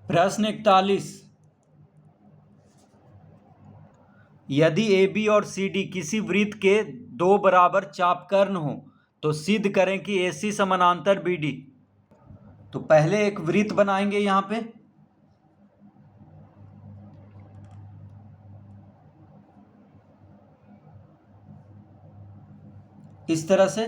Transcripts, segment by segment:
प्रश्न 41। यदि A B और सी डी किसी वृत्त के दो बराबर चापकर्ण हो तो सिद्ध करें कि ए सी समानांतर बी डी। तो पहले एक वृत्त बनाएंगे यहां पे, इस तरह से।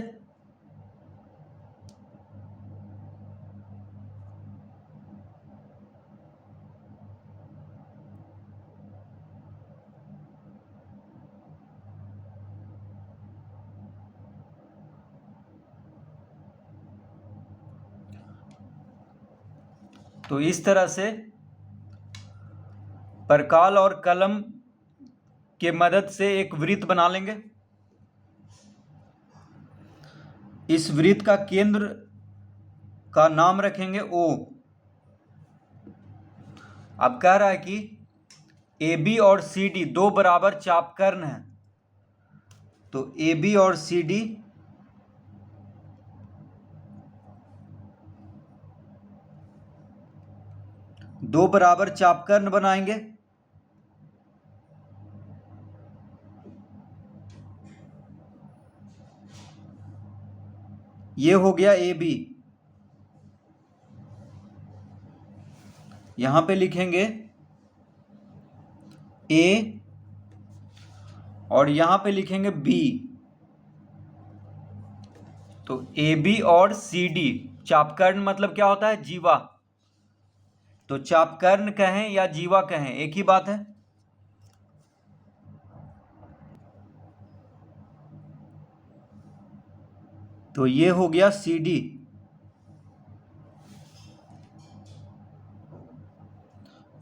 तो इस तरह से परकाल और कलम के मदद से एक वृत्त बना लेंगे। इस वृत्त का केंद्र का नाम रखेंगे O। अब कह रहा है कि ए बी और सी डी दो बराबर चापकर्ण हैं, तो ए बी और सी डी दो बराबर चापकर्ण बनाएंगे। ये हो गया ए बी। यहां पे लिखेंगे ए और यहां पे लिखेंगे बी। तो ए बी और सी डी चापकर्ण मतलब क्या होता है? जीवा। तो चापकर्ण कहें या जीवा कहें, एक ही बात है। तो ये हो गया सी डी।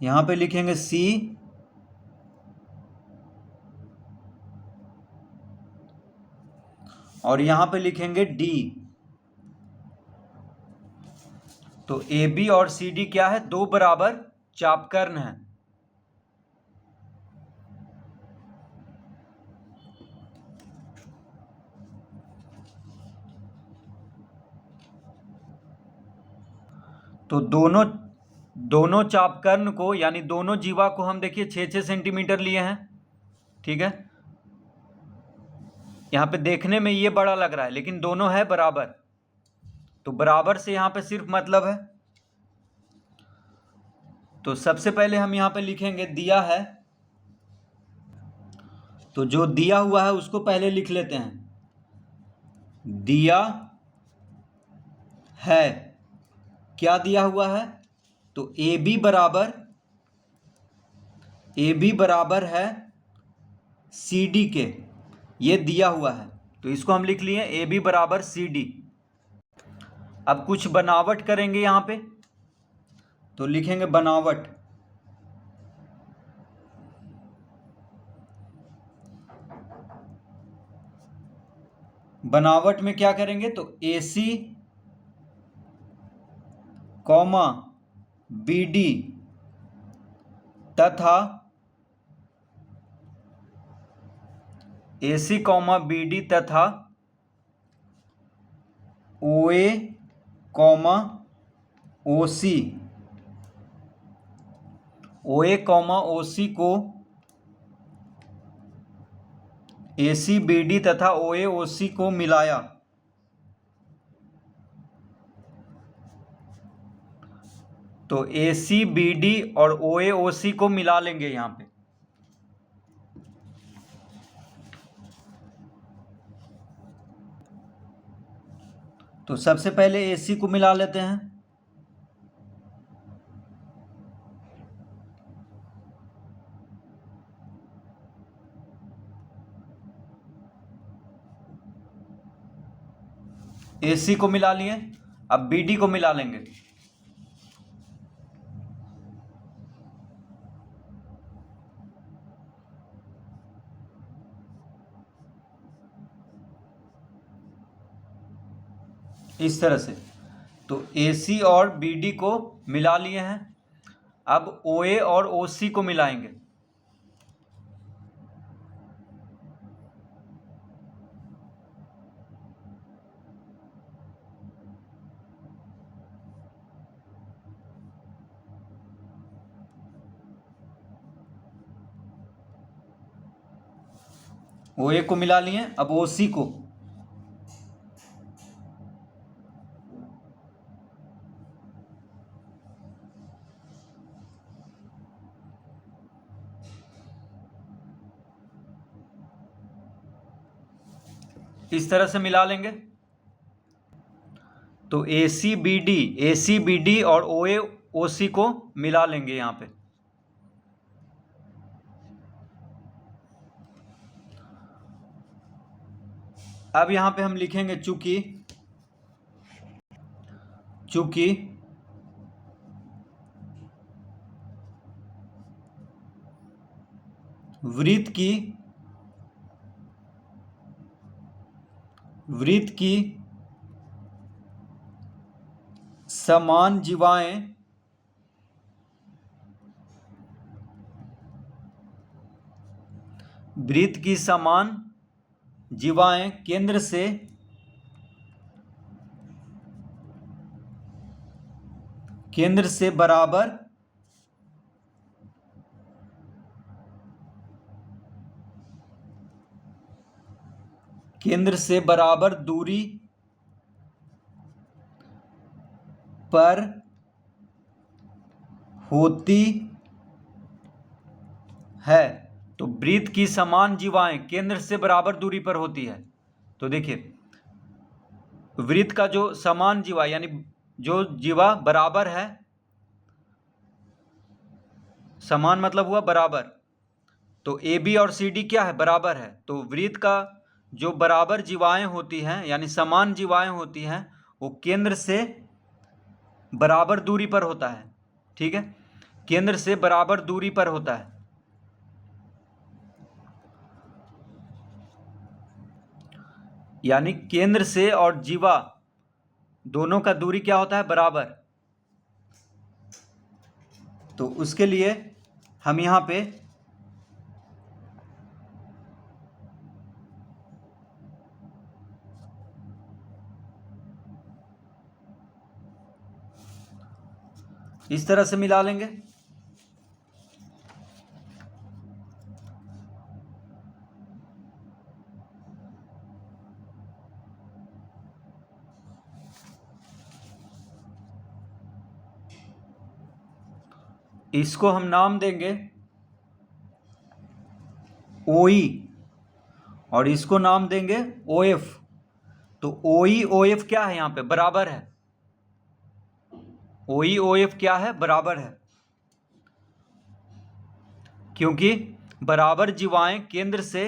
यहां पे लिखेंगे सी और यहां पे लिखेंगे डी। तो ए बी और सी डी क्या है? दो बराबर चापकर्ण है। तो दोनों चापकर्ण को यानी दोनों जीवा को हम देखिए 6-6 सेंटीमीटर लिए हैं, ठीक है। यहां पे देखने में ये बड़ा लग रहा है लेकिन दोनों है बराबर। तो बराबर से यहां पे सिर्फ मतलब है। तो सबसे पहले हम यहां पे लिखेंगे दिया है, तो जो दिया हुआ है उसको पहले लिख लेते हैं। दिया है, क्या दिया हुआ है? तो ए बी बराबर है सी डी के, ये दिया हुआ है। तो इसको हम लिख लिए ए बी बराबर सी डी। अब कुछ बनावट करेंगे यहां पे, तो लिखेंगे बनावट। बनावट में क्या करेंगे? तो ए सी कॉमा बी डी तथा ए सी कॉमा बी डी तथा ओ ए कॉमा ओ सी, ओ ए कॉमा ओ सी को ए सी बी डी तथा ओ ए ओ सी को मिलाया। तो ए सी बी डी और ओ ए ओ सी को मिला लेंगे यहां पे। तो सबसे पहले ए सी को मिला लेते हैं। ए सी को मिला लिए, अब बी डी को मिला लेंगे। इस तरह से तो ए सी और बी डी को मिला लिए हैं। अब ओ ए और ओ सी को मिलाएंगे। ओ ए को मिला लिए, अब ओ सी को इस तरह से मिला लेंगे। तो ए सी बी डी और ओ ए ओ सी को मिला लेंगे यहाँ पे। अब यहाँ पे हम लिखेंगे चूंकि वृत्त की समान जीवाएं केंद्र से बराबर दूरी पर होती है। तो वृत्त की समान जीवाएं केंद्र से बराबर दूरी पर होती है। तो देखिए, वृत्त का जो समान जीवा यानी जो जीवा बराबर है, समान मतलब हुआ बराबर, तो ए बी और सी डी क्या है, बराबर है। तो वृत्त का जो बराबर जीवाएं होती हैं यानी समान जीवाएं होती हैं, वो केंद्र से बराबर दूरी पर होता है। ठीक है, केंद्र से बराबर दूरी पर होता है। यानी केंद्र से और जीवा दोनों का दूरी क्या होता है, बराबर। तो उसके लिए हम यहां पे इस तरह से मिला लेंगे। इसको हम नाम देंगे OE और इसको नाम देंगे OF। तो OE OF क्या है, यहां पे बराबर है। OE OF क्या है, बराबर है, क्योंकि बराबर जीवाएं केंद्र से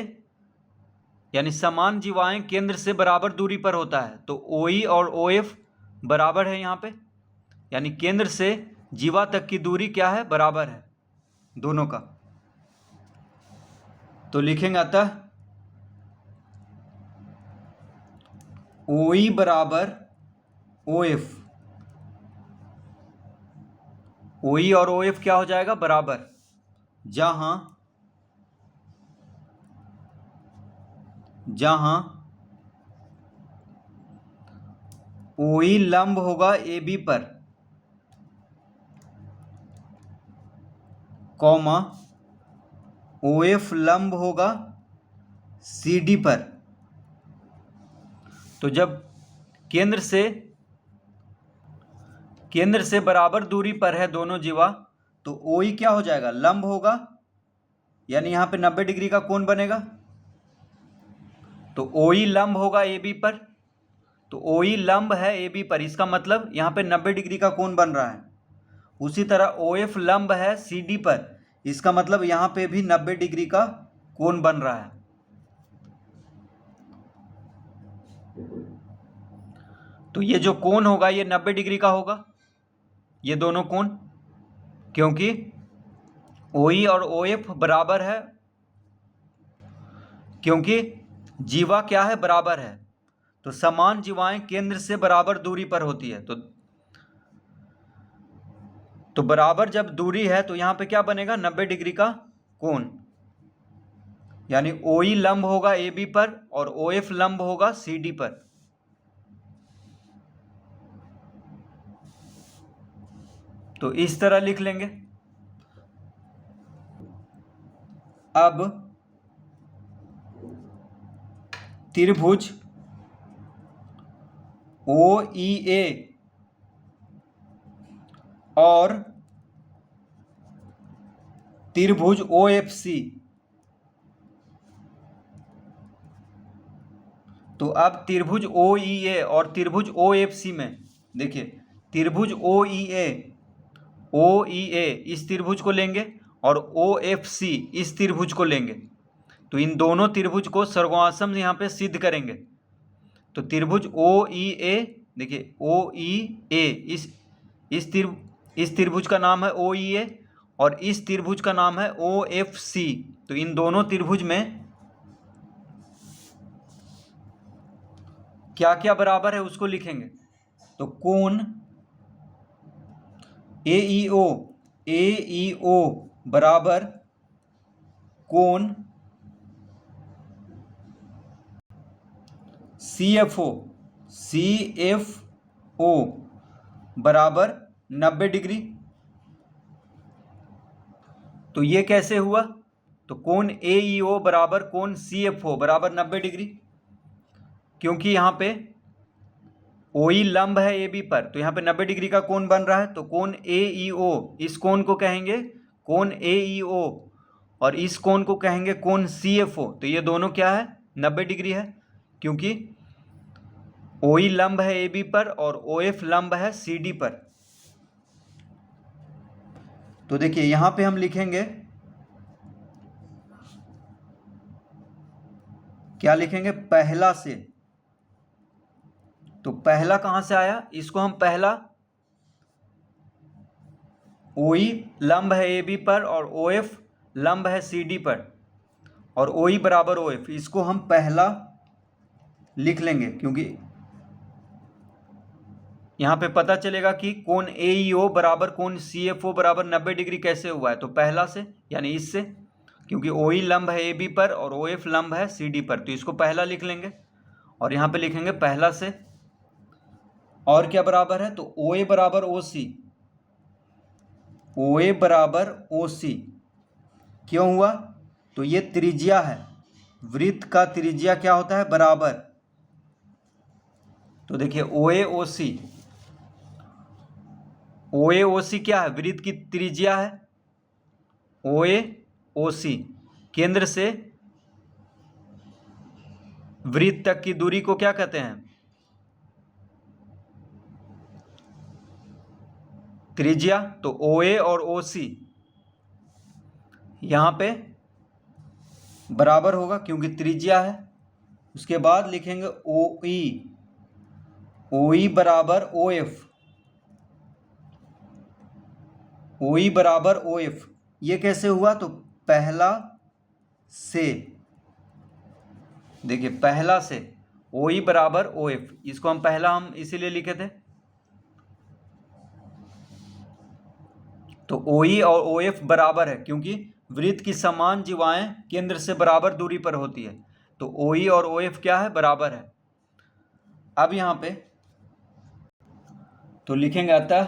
यानी समान जीवाएं केंद्र से बराबर दूरी पर होता है। तो OE और OF बराबर है यहाँ पे, यानी केंद्र से जीवा तक की दूरी क्या है, बराबर है दोनों का। तो लिखेंगे अतः OE बराबर OF। OE और OF क्या हो जाएगा, बराबर। जहां OE लंब होगा AB पर, कॉमा OF लंब होगा CD पर। तो जब केंद्र से बराबर दूरी पर है दोनों जीवा, तो OE क्या हो जाएगा, लंब होगा, यानी यहां पे 90 डिग्री का कोण बनेगा। तो OE लंब होगा AB पर, तो OE लंब है AB पर, इसका मतलब यहां पे 90 डिग्री का कोण बन रहा है। उसी तरह OF लंब है CD पर, इसका मतलब यहां पे भी 90 डिग्री का कोण बन रहा है। तो ये जो कोण होगा ये 90 डिग्री का होगा, ये दोनों कोण, क्योंकि OE और OF बराबर है, क्योंकि जीवा क्या है, बराबर है। तो समान जीवाएं केंद्र से बराबर दूरी पर होती है। तो बराबर जब दूरी है तो यहां पे क्या बनेगा, 90 डिग्री का कोण, यानी OE लंब होगा AB पर और OF लंब होगा CD पर। तो इस तरह लिख लेंगे। अब त्रिभुज ओ ई ए और त्रिभुज ओ एफ सी। तो अब त्रिभुज ओ ई ए और त्रिभुज ओ एफ सी में देखिए, त्रिभुज ओ ई ए इस त्रिभुज को लेंगे और ओ एफ सी इस त्रिभुज को लेंगे। तो इन दोनों त्रिभुज को सर्वसम यहाँ पे सिद्ध करेंगे। तो त्रिभुज ओ ई ए, देखिए ओ ई ए इस त्रिभुज का नाम है ओ ई ए और इस त्रिभुज का नाम है ओ एफ सी। तो इन दोनों त्रिभुज में क्या क्या बराबर है उसको लिखेंगे। तो कोण ए ई ओ बराबर कोण सी एफ ओ बराबर 90 डिग्री। तो ये कैसे हुआ? तो कोण ए ई ओ बराबर कोण सी एफ ओ बराबर 90 डिग्री, क्योंकि यहाँ पे ओ ई लंब है ए बी पर, तो यहाँ पे 90 डिग्री का कोण बन रहा है। तो कोण ए ई ओ, इस कोण को कहेंगे कोण ए ई ओ और इस कोण को कहेंगे कोण सी एफ ओ। तो ये दोनों क्या है? 90 डिग्री है, क्योंकि ओ ई लंब है ए बी पर और ओ एफ लंब है सी डी पर। तो देखिए यहाँ पे हम लिखेंगे, क्या लिखेंगे? पहला से। तो पहला कहाँ से आया? इसको हम पहला, ओ ई लंब है ए बी पर और ओ एफ लंब है सी डी पर और ओ ई बराबर ओ एफ, इसको हम पहला लिख लेंगे, क्योंकि यहाँ पे पता चलेगा कि कोण ए ई ओ बराबर कोण सी एफ ओ बराबर 90 डिग्री कैसे हुआ है। तो पहला से यानी इससे, क्योंकि ओ ई लंब है ए बी पर और ओ एफ लंब है सी डी पर, तो इसको पहला लिख लेंगे और यहाँ पे लिखेंगे पहला से। और क्या बराबर है? तो ओ ए बराबर ओ सी, ओ ए बराबर ओ सी क्यों हुआ? तो ये त्रिज्या है, वृत्त का त्रिज्या क्या होता है? बराबर। तो देखिए ओ ए ओ सी, ओ ए ओ सी क्या है? वृत्त की त्रिज्या है। ओ ए ओ सी केंद्र से वृत्त तक की दूरी को क्या कहते हैं? त्रिज्या। तो ओ ए और ओ सी यहां पे बराबर होगा, क्योंकि त्रिज्या है। उसके बाद लिखेंगे ओ ई बराबर ओ एफ, ओ ई बराबर ओ एफ। ये कैसे हुआ? तो पहला से, देखिए पहला से ओ ई बराबर ओ एफ, इसको हम पहला हम इसीलिए लिखे थे। तो ओ ई और ओ एफ बराबर है, क्योंकि वृत्त की समान जीवाएं केंद्र से बराबर दूरी पर होती है। तो ओ ई और ओ एफ क्या है? बराबर है। अब यहां पे तो लिखेंगे अतः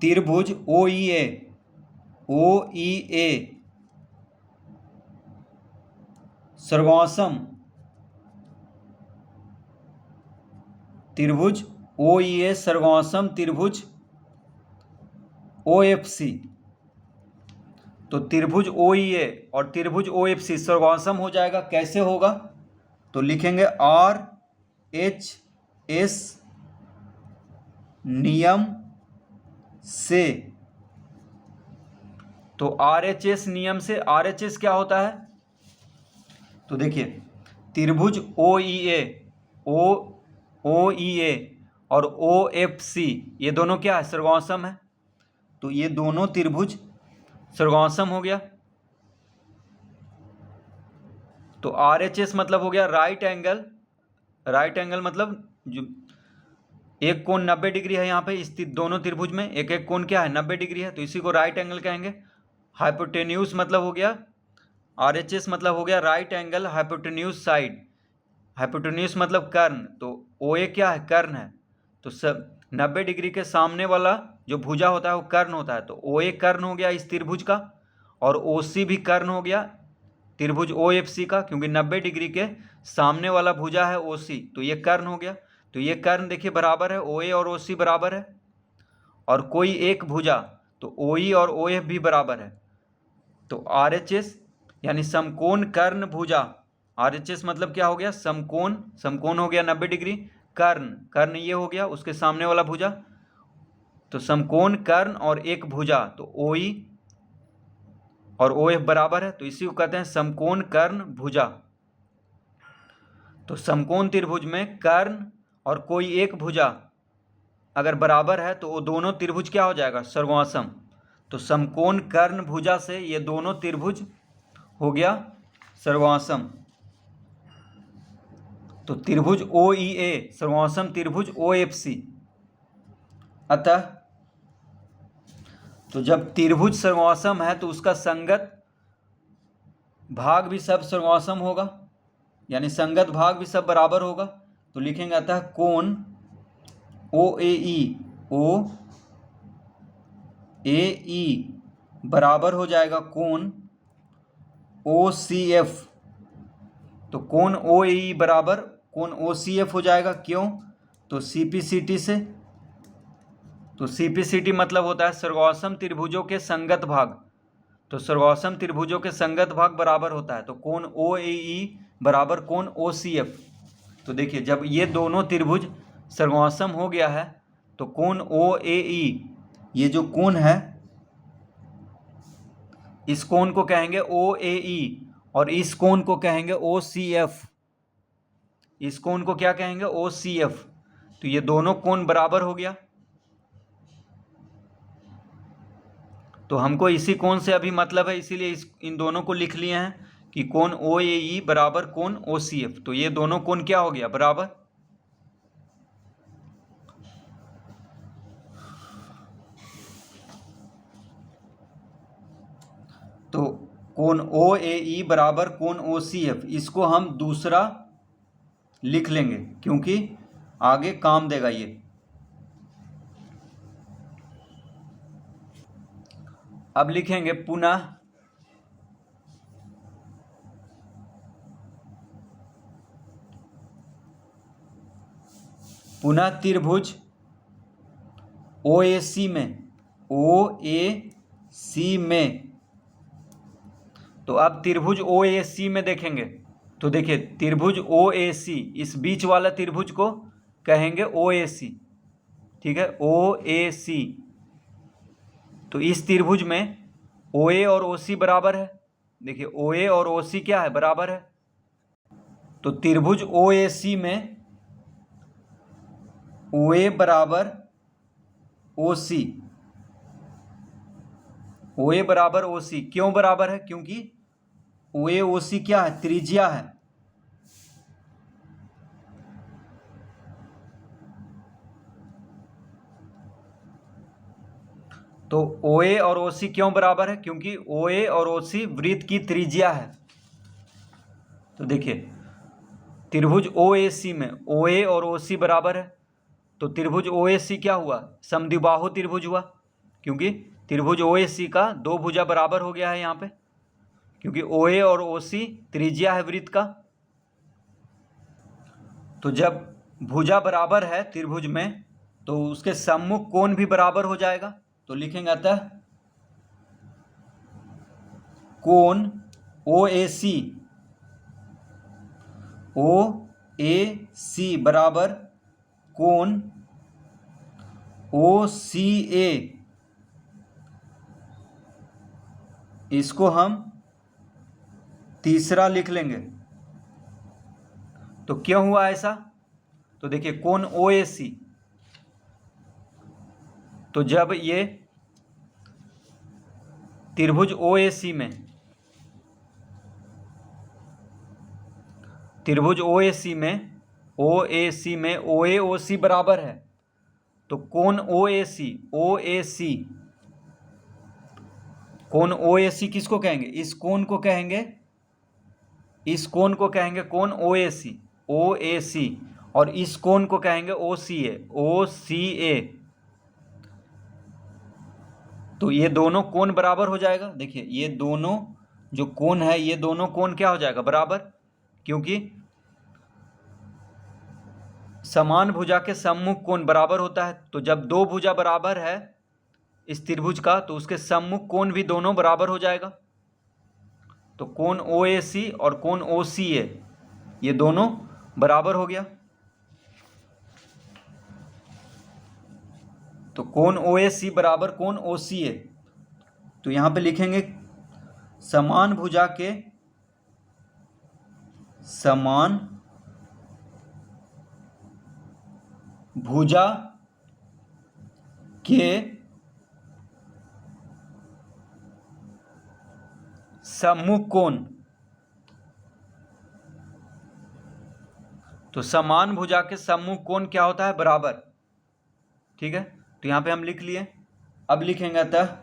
त्रिभुज ओ ई ए सर्वासम त्रिभुज ओ ई ए सर्वासम त्रिभुज ओ एफ सी। तो त्रिभुज ओ ई ए और त्रिभुज ओ एफ सी सर्वासम हो जाएगा। कैसे होगा? तो लिखेंगे आर एच एस नियम से। तो आर एच एस नियम से, आर एच एस क्या होता है? तो देखिए त्रिभुज ओ ई ए और ओ एफ सी ये दोनों क्या है? सर्वासम है। तो ये दोनों त्रिभुज सर्वासम हो गया। तो आर एच एस मतलब हो गया राइट एंगल, राइट एंगल मतलब जो एक कोण 90 डिग्री है यहाँ पे इस दोनों त्रिभुज में, एक एक कोण क्या है? 90 डिग्री है, तो इसी को राइट एंगल कहेंगे। हाइपोटेन्यूज मतलब हो गया, आर एच एस मतलब हो गया right angle hypotenuse side. Hypotenuse मतलब कर्ण, तो ओ ए क्या है? कर्ण है। तो सब 90 डिग्री के सामने वाला जो भुजा होता है वो कर्ण होता है। तो ओ ए कर्ण हो गया इस त्रिभुज का और ओ सी भी कर्ण हो गया त्रिभुज ओ एफ सी का, क्योंकि 90 डिग्री के सामने वाला भुजा है ओ सी, तो ये कर्ण हो गया। तो ये कर्ण देखिए बराबर है ओ ए और ओ सी बराबर है, और कोई एक भुजा तो ओ ई और ओ एफ भी बराबर है। तो आर एच एस यानी समकोण कर्ण भुजा, आर एच एस मतलब क्या हो गया, समकोण, समकोण हो गया 90 डिग्री, कर्ण, कर्ण ये हो गया उसके सामने वाला भुजा, तो समकोण कर्ण और एक भुजा तो ओ ई और ओ एफ बराबर है, तो इसी को कहते हैं समकोण कर्ण भुजा। तो समकोण त्रिभुज में कर्ण और कोई एक भुजा अगर बराबर है तो वो दोनों त्रिभुज क्या हो जाएगा, सर्वासम। तो समकोण कर्ण भुजा से ये दोनों त्रिभुज हो गया सर्वासम। तो त्रिभुज ओ ई ए सर्वासम त्रिभुज ओ एफ सी। अतः तो जब त्रिभुज सर्वासम है तो उसका संगत भाग भी सब सर्वासम होगा, यानी संगत भाग भी सब बराबर होगा। तो लिखेंगे अतः कोण ओ ए ई बराबर हो जाएगा कोण ओ सी एफ। तो कोण ओ ए ई बराबर कोण ओ सी एफ हो जाएगा, क्यों, तो सी पी सी टी से। तो सी पी सी टी मतलब होता है सर्वासम त्रिभुजों के संगत भाग, तो सर्वासम त्रिभुजों के संगत भाग बराबर होता है। तो कोण ओ ए ई बराबर कोण ओ सी एफ। तो देखिए जब ये दोनों त्रिभुज सर्वासम हो गया है तो कोण ओ ए ई, ये जो कोण है इस कोण को कहेंगे ओ ए ई, और इस कोण को कहेंगे ओ सी एफ। इस कोण को क्या कहेंगे, ओ सी एफ। तो ये दोनों कोण बराबर हो गया। तो हमको इसी कोण से अभी मतलब है, इसीलिए इन दोनों को लिख लिए हैं कि कोण ओ ए ई बराबर कोण ओ सी एफ। तो ये दोनों कोण क्या हो गया, बराबर। तो कोण ओ ए ई बराबर कोण ओ सी एफ, इसको हम दूसरा लिख लेंगे क्योंकि आगे काम देगा ये। अब लिखेंगे पुनः त्रिभुज ओ ए सी में, तो अब त्रिभुज ओ ए सी में देखेंगे। तो देखिए त्रिभुज ओ ए सी, इस बीच वाला त्रिभुज को कहेंगे ओ ए सी, ठीक है, ओ ए सी। तो इस त्रिभुज में ओ ए और ओ सी बराबर है, देखिए ओ ए और ओ सी क्या है, बराबर है। तो त्रिभुज ओ ए सी में ओ ए बराबर ओ सी, ओ ए बराबर ओ सी क्यों बराबर है, क्योंकि ओ ए ओ सी क्या है, त्रिज्या है। तो ओ ए और ओ सी क्यों बराबर है, क्योंकि ओ ए और ओ सी वृत्त की त्रिज्या है। तो देखिए त्रिभुज ओ ए सी में ओ ए और ओ सी बराबर है, तो त्रिभुज ओ ए सी क्या हुआ, समद्विबाहु त्रिभुज हुआ, क्योंकि त्रिभुज ओ ए सी का दो भुजा बराबर हो गया है यहाँ पे, क्योंकि ओ ए और ओ सी त्रिज्या है वृत्त का। तो जब भुजा बराबर है त्रिभुज में तो उसके सम्मुख कोण भी बराबर हो जाएगा। तो लिखेंगे अतः कोण ओ ए सी बराबर कोण ओ सी ए। इसको हम तीसरा लिख लेंगे। तो क्यों हुआ ऐसा, तो देखिए कोण ओ ए सी, तो जब ये त्रिभुज ओ ए सी में ओ ए सी में ओ ए ओ सी बराबर है, तो कोण ओ ए सी किसको कहेंगे, इस कोण को कहेंगे कोण ओ ए सी, और इस कोण को कहेंगे ओ सी ए। तो ये दोनों कोण बराबर हो जाएगा। देखिए ये दोनों जो कोण है ये दोनों कोण क्या हो जाएगा, बराबर, क्योंकि समान भुजा के सम्मुख कोण बराबर होता है। तो जब दो भुजा बराबर है इस त्रिभुज का तो उसके सम्मुख कोण भी दोनों बराबर हो जाएगा। तो कोण OAC और कोण OCA ये दोनों बराबर हो गया। तो कोण OAC बराबर कोण OCA। तो यहां पे लिखेंगे समान भुजा के सम्मुख कोण। तो समान भुजा के सम्मुख कोण क्या होता है, बराबर। ठीक है, तो यहां पे हम लिख लिए। अब लिखेंगे अतः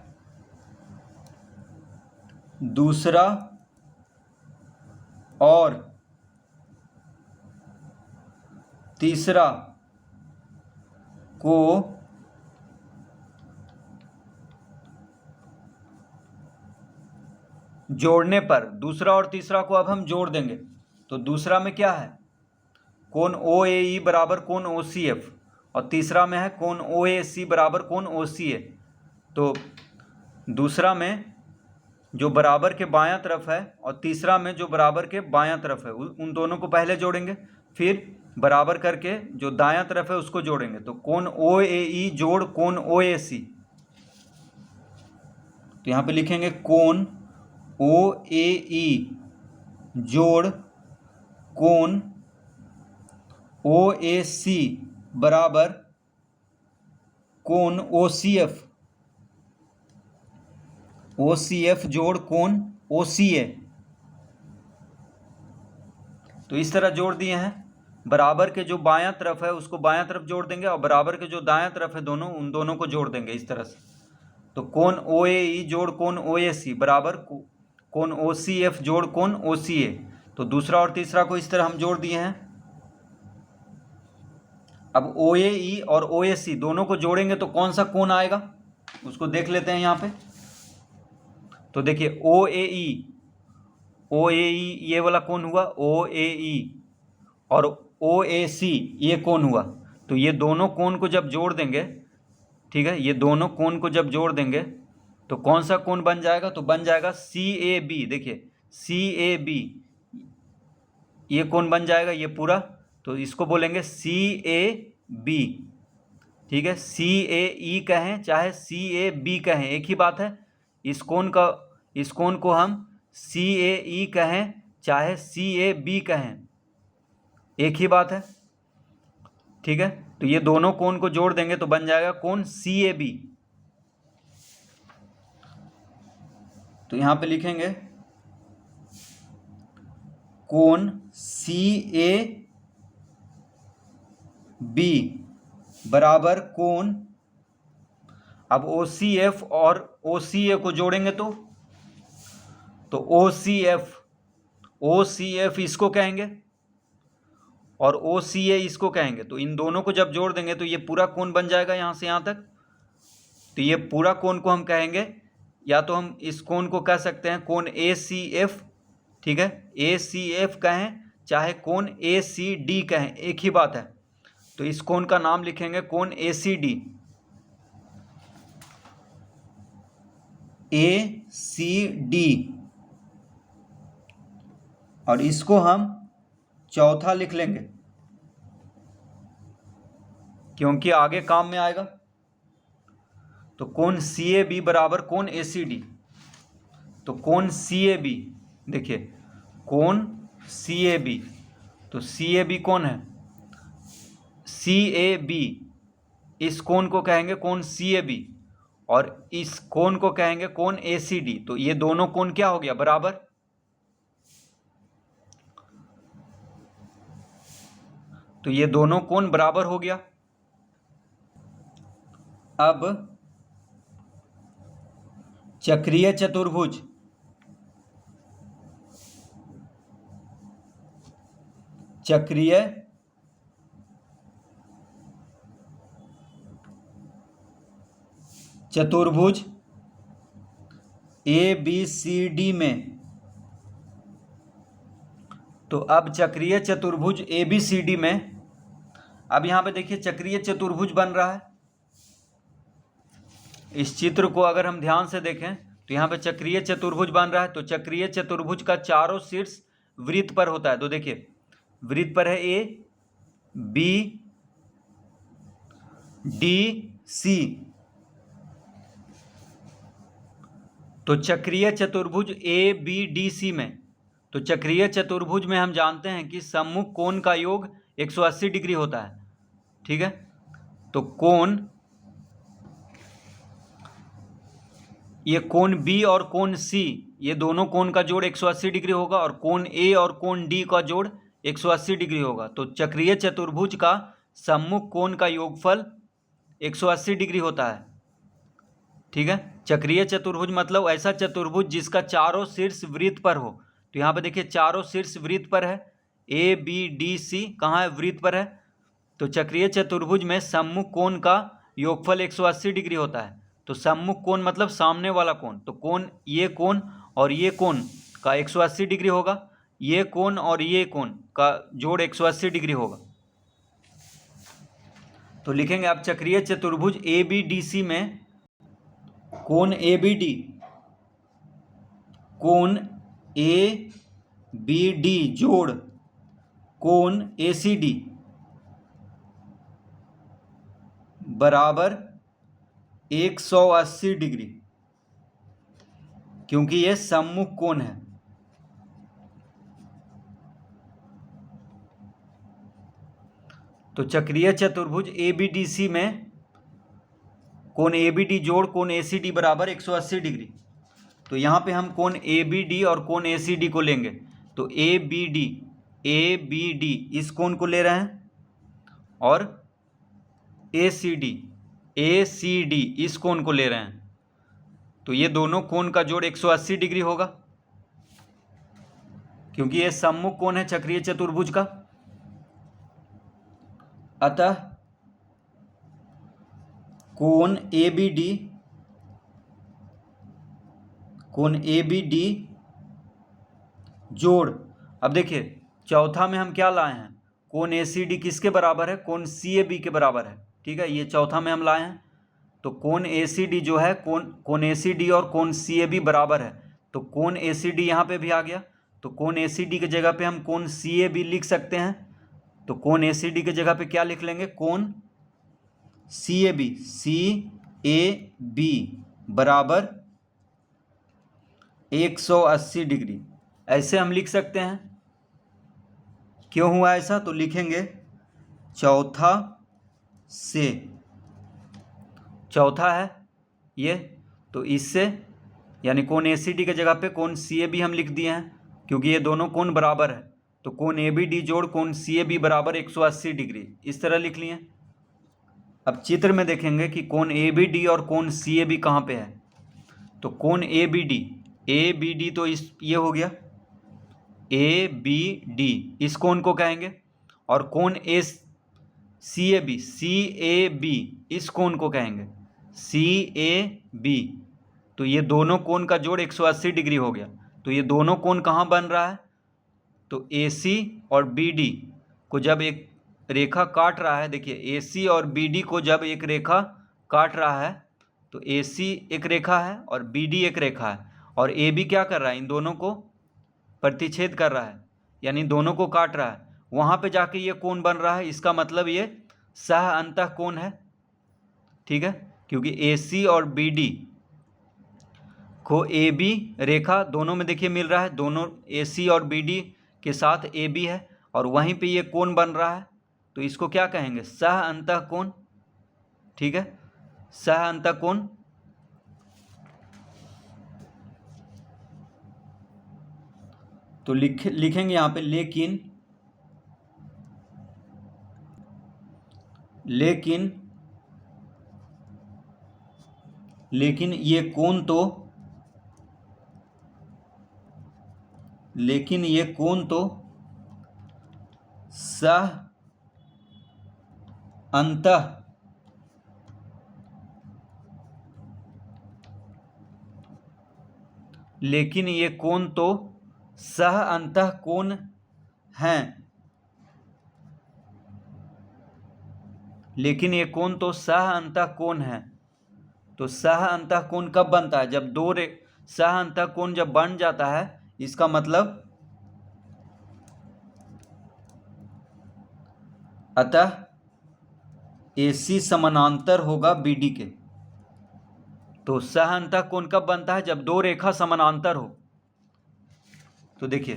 दूसरा और तीसरा को जोड़ने पर, दूसरा और तीसरा को अब हम जोड़ देंगे। तो दूसरा में क्या है, कोण OAE बराबर कोण OCF, और तीसरा में है कोण OAC बराबर कोण OCA। तो दूसरा में जो बराबर के बायां तरफ है और तीसरा में जो बराबर के बायां तरफ है उन दोनों को पहले जोड़ेंगे, फिर बराबर करके जो दायां तरफ है उसको जोड़ेंगे। तो कोण OAE जोड़ कोण OAC। तो यहां पे लिखेंगे कोण OAE जोड़ कोण OAC बराबर कोण OCF जोड़ कोण OCA। तो इस तरह जोड़ दिए हैं। बराबर के जो बायां तरफ है उसको बायां तरफ जोड़ देंगे और बराबर के जो दायां तरफ है दोनों, उन दोनों को जोड़ देंगे इस तरह से। तो कोण OAE जोड़ कोण OAC बराबर कोण OCF जोड़ कोण OCA। तो दूसरा और तीसरा को इस तरह हम जोड़ दिए हैं। अब OAE और OAC दोनों को जोड़ेंगे तो कौन सा कोण आएगा उसको देख लेते हैं यहाँ पे। तो देखिए OAE ये वाला कोण हुआ OAE, और OAC ये कोण हुआ। तो ये दोनों कोण को जब जोड़ देंगे, ठीक है, ये दोनों कोण को जब जोड़ देंगे तो कौन सा कोण बन जाएगा, तो बन जाएगा CAB। देखिए CAB ये कोण बन जाएगा ये पूरा, तो इसको बोलेंगे CAB। ठीक है, CAE कहें चाहे CAB कहें एक ही बात है। इस कोण को हम CAE कहें चाहे CAB कहें एक ही बात है। ठीक है, तो ये दोनों कोण को जोड़ देंगे तो बन जाएगा कोण CAB। तो यहां पे लिखेंगे कोण CAB बराबर कोण, अब OCF और OCA को जोड़ेंगे तो OCF इसको कहेंगे और OCA इसको कहेंगे। तो इन दोनों को जब जोड़ देंगे तो ये पूरा कोण बन जाएगा यहाँ से यहाँ तक। तो ये पूरा कोण को हम कहेंगे, या तो हम इस कोण को कह सकते हैं कोण ACF। ठीक है, ACF कहें चाहे कोण ACD कहें एक ही बात है। तो इस कोण का नाम लिखेंगे कोण ACD। और इसको हम चौथा लिख लेंगे क्योंकि आगे काम में आएगा। तो कोण CAB बराबर कोण ACD। तो कोण CAB, देखिए कोण CAB, तो CAB कौन है, CAB इस कोण को कहेंगे कोण CAB और इस कोण को कहेंगे कोण ACD। तो ये दोनों कोण क्या हो गया, बराबर। तो ये दोनों कोण बराबर हो गया। अब चक्रीय चतुर्भुज, चक्रीय चतुर्भुज ABCD में तो अब चक्रीय चतुर्भुज ABCD में, अब यहाँ पे देखिए चक्रीय चतुर्भुज बन रहा है। इस चित्र को अगर हम ध्यान से देखें तो यहाँ पे चक्रीय चतुर्भुज बन रहा है। तो चक्रीय चतुर्भुज का चारों शीर्ष वृत्त पर होता है। तो देखिए वृत्त पर है A B D C। तो चक्रीय चतुर्भुज ABDC में, तो चक्रीय चतुर्भुज में हम जानते हैं कि सम्मुख कोण का योग 180 डिग्री होता है। ठीक है, तो कोण, ये कोण B और कोण C, ये दोनों कोण का जोड़ 180 डिग्री होगा और कोण A और कोण D का जोड़ 180 डिग्री होगा। तो चक्रीय चतुर्भुज का सम्मुख कोण का योगफल 180 डिग्री होता है। ठीक है, चक्रीय चतुर्भुज मतलब ऐसा चतुर्भुज जिसका चारों शीर्ष वृत्त पर हो। तो यहाँ पे देखिए चारों शीर्ष वृत्त पर है, ABDC कहाँ है, वृत्त पर है। तो चक्रीय चतुर्भुज में सम्मुख कोण का योगफल 180 डिग्री होता है। तो सम्मुख कोण मतलब सामने वाला कोण, तो कोण, ये कोण और ये कोण का 180 डिग्री होगा, ये कोण और ये कोण का जोड़ 180 डिग्री होगा। तो लिखेंगे आप चक्रीय चतुर्भुज ABDC में कोण ABD, कोण ABD जोड़ कोण ACD बराबर 180 डिग्री, क्योंकि यह सम्मुख कोण है। तो चक्रीय चतुर्भुज ABDC में कोण ABD जोड़ कोण ACD बराबर 180 डिग्री। तो यहाँ पे हम कोण ABD और कोण ACD को लेंगे। तो ABD इस कोण को ले रहे हैं और ACD इस कोण को ले रहे हैं। तो ये दोनों कोण का जोड़ 180 डिग्री होगा, क्योंकि ये सम्मुख कोण है चक्रीय चतुर्भुज का। अतः कोण ABD जोड़, अब देखिए चौथा में हम क्या लाए हैं, कोण ACD किसके बराबर है, कोण CAB के बराबर है। ठीक है, ये चौथा में हम लाए हैं। तो कोण ACD जो है, कोण ACD और कोण CAB बराबर है। तो कोण ACD यहाँ पे भी आ गया। तो कोण ACD की जगह पे हम कोण CAB लिख सकते हैं। तो कोण ACD की जगह पे क्या लिख लेंगे, कोण CAB बराबर 180 डिग्री, ऐसे हम लिख सकते हैं। क्यों हुआ ऐसा, तो लिखेंगे चौथा से, चौथा है ये, तो इससे यानी कोण ACD की जगह पे कोण CAB हम लिख दिए हैं, क्योंकि ये दोनों कोण बराबर है। तो कोण ABD जोड़ कोण CAB बराबर 180 डिग्री, इस तरह लिख लिए। अब चित्र में देखेंगे कि कोण ABD और कोण CAB कहाँ पे है। तो कोण ABD तो ये हो गया ABD, इस कोण को कहेंगे। और कोण CAB इस कोण को कहेंगे CAB। तो ये दोनों कोण का जोड़ 180 डिग्री हो गया। तो ये दोनों कोण कहाँ बन रहा है, तो AC और BD को जब एक रेखा काट रहा है, देखिए AC और BD को जब एक रेखा काट रहा है, तो AC एक रेखा है और BD एक रेखा है, और AB क्या कर रहा है, इन दोनों को प्रतिच्छेद कर रहा है, यानी दोनों को काट रहा है। वहाँ पे जाके ये कोण बन रहा है, इसका मतलब ये सह अंतः कोण है। ठीक है, क्योंकि AC और BD को AB रेखा दोनों में देखिए मिल रहा है, दोनों AC और BD के साथ AB है, और वहीं पे ये कोण बन रहा है। तो इसको क्या कहेंगे, सह अंतः कोण। ठीक है, सह अंतः कोण। तो लिखेंगे यहाँ पे लेकिन ये कोण तो सह अंतः कोण हैं, लेकिन ये कोण तो सह अंतः कोण है। तो सह अंतः कोण कब बनता है? जब सह अंतः कोण जब बन जाता है, इसका मतलब अतः AC समानांतर होगा BD के। तो सह अंतः कोण कब बनता है? जब दो रेखा समानांतर हो। तो देखिए,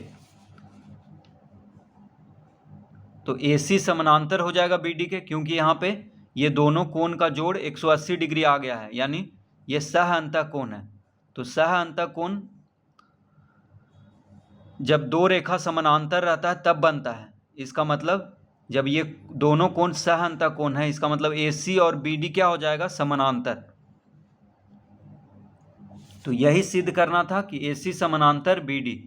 तो AC समानांतर हो जाएगा BD के, क्योंकि यहाँ पे ये दोनों कोण का जोड़ 180 डिग्री आ गया है, यानी ये सह अंतः कोण है। तो सह अंतः कोण जब दो रेखा समानांतर रहता है तब बनता है। इसका मतलब जब ये दोनों कोण सह अंतः कोण है, इसका मतलब AC और BD क्या हो जाएगा? समानांतर। तो यही सिद्ध करना था कि AC समानांतर BD।